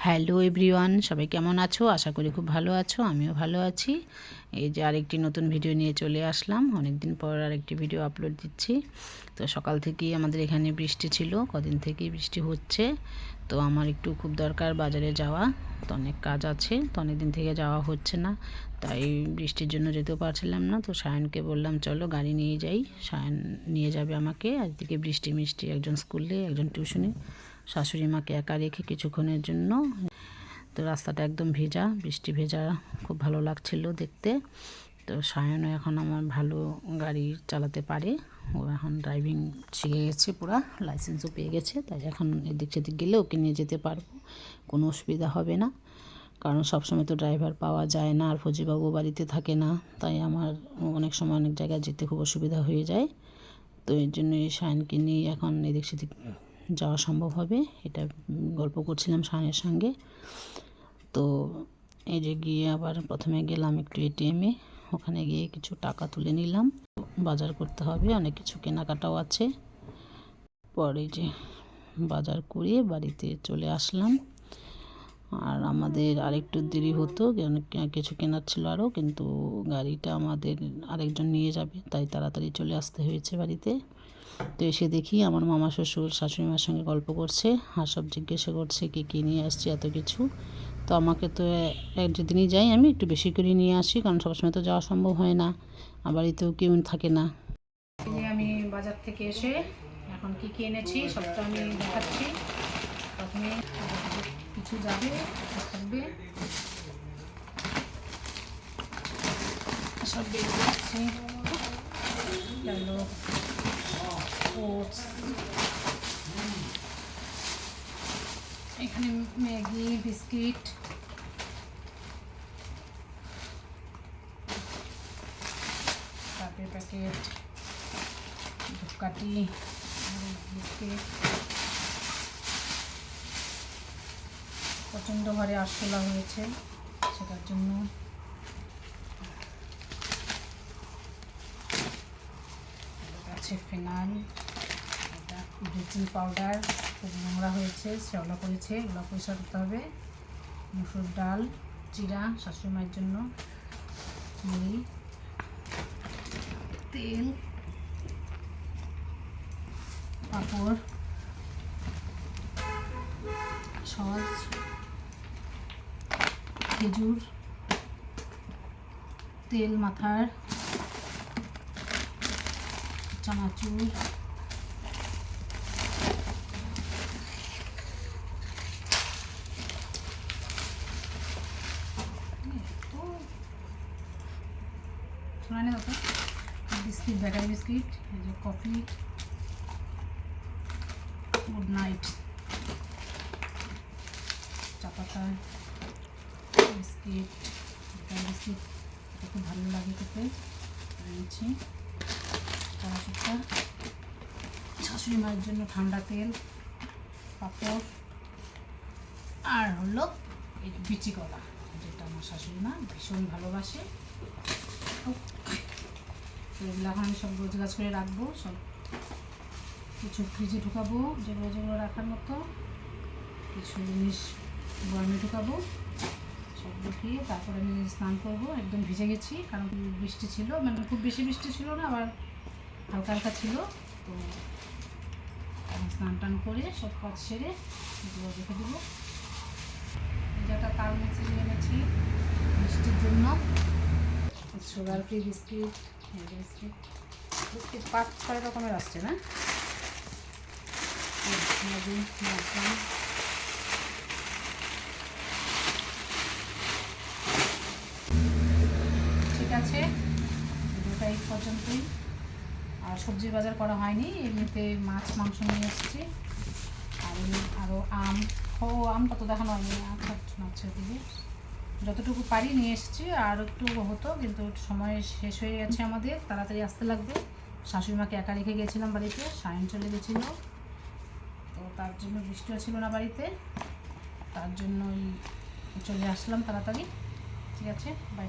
Hello everyone, সবাই কেমন আছো? আশা করি খুব ভালো আছো। আমিও ভালো আছি। এই যে আরেকটি নতুন ভিডিও নিয়ে চলে আসলাম। অনেক দিন পর আরেকটি ভিডিও আপলোড দিচ্ছি। তো সকাল থেকেই আমাদের এখানে বৃষ্টি ছিল, কদিন থেকেই বৃষ্টি হচ্ছে। তো আমার একটু খুব দরকার বাজারে যাওয়া, তো অনেক কাজ আছে, তো অনেক দিন থেকে যাওয়া হচ্ছে না। তাই বৃষ্টির জন্য যেতেও পারছিলাম না। তো সায়নকে বললাম চলো গাড়ি নিয়ে যাই। সায়ন নিয়ে যাবে আমাকে। আজকে বৃষ্টি মিষ্টি, একজন স্কুলে একজন টিউশনে। শাশুড়ি মাকে একা রেখে কিছুক্ষণের জন্য। তো রাস্তাটা একদম ভেজা, বৃষ্টি ভেজা, খুব ভালো লাগছিল দেখতে। তো সায়নও এখন আমার ভালো গাড়ি চালাতে পারে। ও এখন ড্রাইভিং শিখে গেছে, পুরা লাইসেন্সও পেয়ে গেছে। তাই এখন এদিক সেদিক গেলে ওকে নিয়ে যেতে পারবো, কোনো অসুবিধা হবে না। কারণ সবসময় তো ড্রাইভার পাওয়া যায় না, আর ফজিবাবু বাড়িতে থাকে না। তাই আমার অনেক সময় অনেক জায়গায় যেতে খুব অসুবিধা হয়ে যায়। তো এর জন্য এই সায়নকে নিয়ে এখন এদিক সেদিক যাওয়া সম্ভব হবে। এটা গল্প করছিলাম সায়নের সঙ্গে। তো এই যে গিয়ে আবার প্রথমে গেলাম একটু এটিএমে, ওখানে গিয়ে কিছু টাকা তুলে নিলাম। বাজার করতে হবে, অনেক কিছু কেনাকাটাও আছে। পরে যে বাজার করে বাড়িতে চলে আসলাম। আর আমাদের আরেকটু দেরি হতো, কিছু কেনার ছিল আরও, কিন্তু গাড়িটা আমাদের আরেকজন নিয়ে যাবে, তাই তাড়াতাড়ি চলে আসতে হয়েছে বাড়িতে। তো এসে দেখি আমার মামা শ্বশুর শাশুড়ি মার সঙ্গে গল্প করছে, আর সব জিজ্ঞাসা করছে কী নিয়ে আসছি এত কিছু। তো আমাকে তো যেদিনই যাই আমি একটু বেশি করে নিয়ে আসি, কারণ সবসময় তো যাওয়া সম্ভব হয় না, আর বাড়িতেও কেউ থাকে না। আমি বাজার থেকে এসে এখন কী এনেছি সবটা আমি দেখাচ্ছি। প্রথমে কিছু যাবে, থাকবে, সব বের করছি। গেল ওটস, এখানে ম্যাগি, বিস্কিট, কাপের প্যাকেট, ধূপকাঠি, বিস্কিট। প্রচণ্ড ঘরে আরশোলা হয়েছে, সেটার জন্য আছে ফিনাইল, এটা ব্লিচিং পাউডার, খুব নোংরা হয়েছে, শ্যাওলা করেছে, এগুলো পরিষ্কার করতে হবে। মুসুর ডাল, জিরা শাশুড়ি মায়ের জন্য, মুড়ি, তেল, পাঁপড়, সস, খেজুর, তেল মাথার, চানাচুর, বিস্কিট, ব্যাটারি বিস্কিট, এই যে কফি, গুড নাইট, চা পাতা, বিস্কিট, ব্যাটারি বিস্কিট, খুব ভালো লাগে খেতে, নিচ্ছি। চানাচুরটা, শাশুড়ি মায়ের জন্য ঠান্ডা তেল, পাঁপড়, আর হলো এই বিচি কলা, যেটা আমার শাশুড়ি মা ভীষণ ভালোবাসে। এগুলো এখন আমি সব গোছগাছ করে রাখবো, সব কিছু ফ্রিজে ঢুকাবো, যেগুলো যেগুলো রাখার মতো, কিছু জিনিস বয়ামে ঢুকাবো, সব ঢুকিয়ে তারপরে আমি স্নান করবো। একদম ভিজে গেছি, কারণ বৃষ্টি ছিল, মানে খুব বেশি বৃষ্টি ছিল না, আবার হালকা হালকা ছিল। তো স্নান টান করে সব কাজ সেরে এগুলো রেখে দেবো। এই যে একটা তাল মিচি এনেছি বৃষ্টির জন্য, sugar free biscuit, biscuit biscuit 5-6 রকমের আসছে না। ঠিক আছে, ভিডিওটা এই পর্যন্তই। আর সবজির বাজার করা হয়নি, এমনিতে মাছ মাংস নিয়ে এসেছি। আর আরও আমটা তো দেখানো হয়নি, মাছের দিকে যতটুকু পারি নিয়ে এসেছি। আর একটু হতো, কিন্তু সময় শেষ হয়ে গেছে, আমাদের তাড়াতাড়ি আসতে লাগবে। শাশুড়ি মাকে একা রেখে গেছিলাম বাড়িতে, সায়ন চলে গেছিলো, তো তার জন্য বৃষ্টিও ছিল না বাড়িতে, তার জন্যই চলে আসলাম তাড়াতাড়ি। ঠিক আছে, বাই।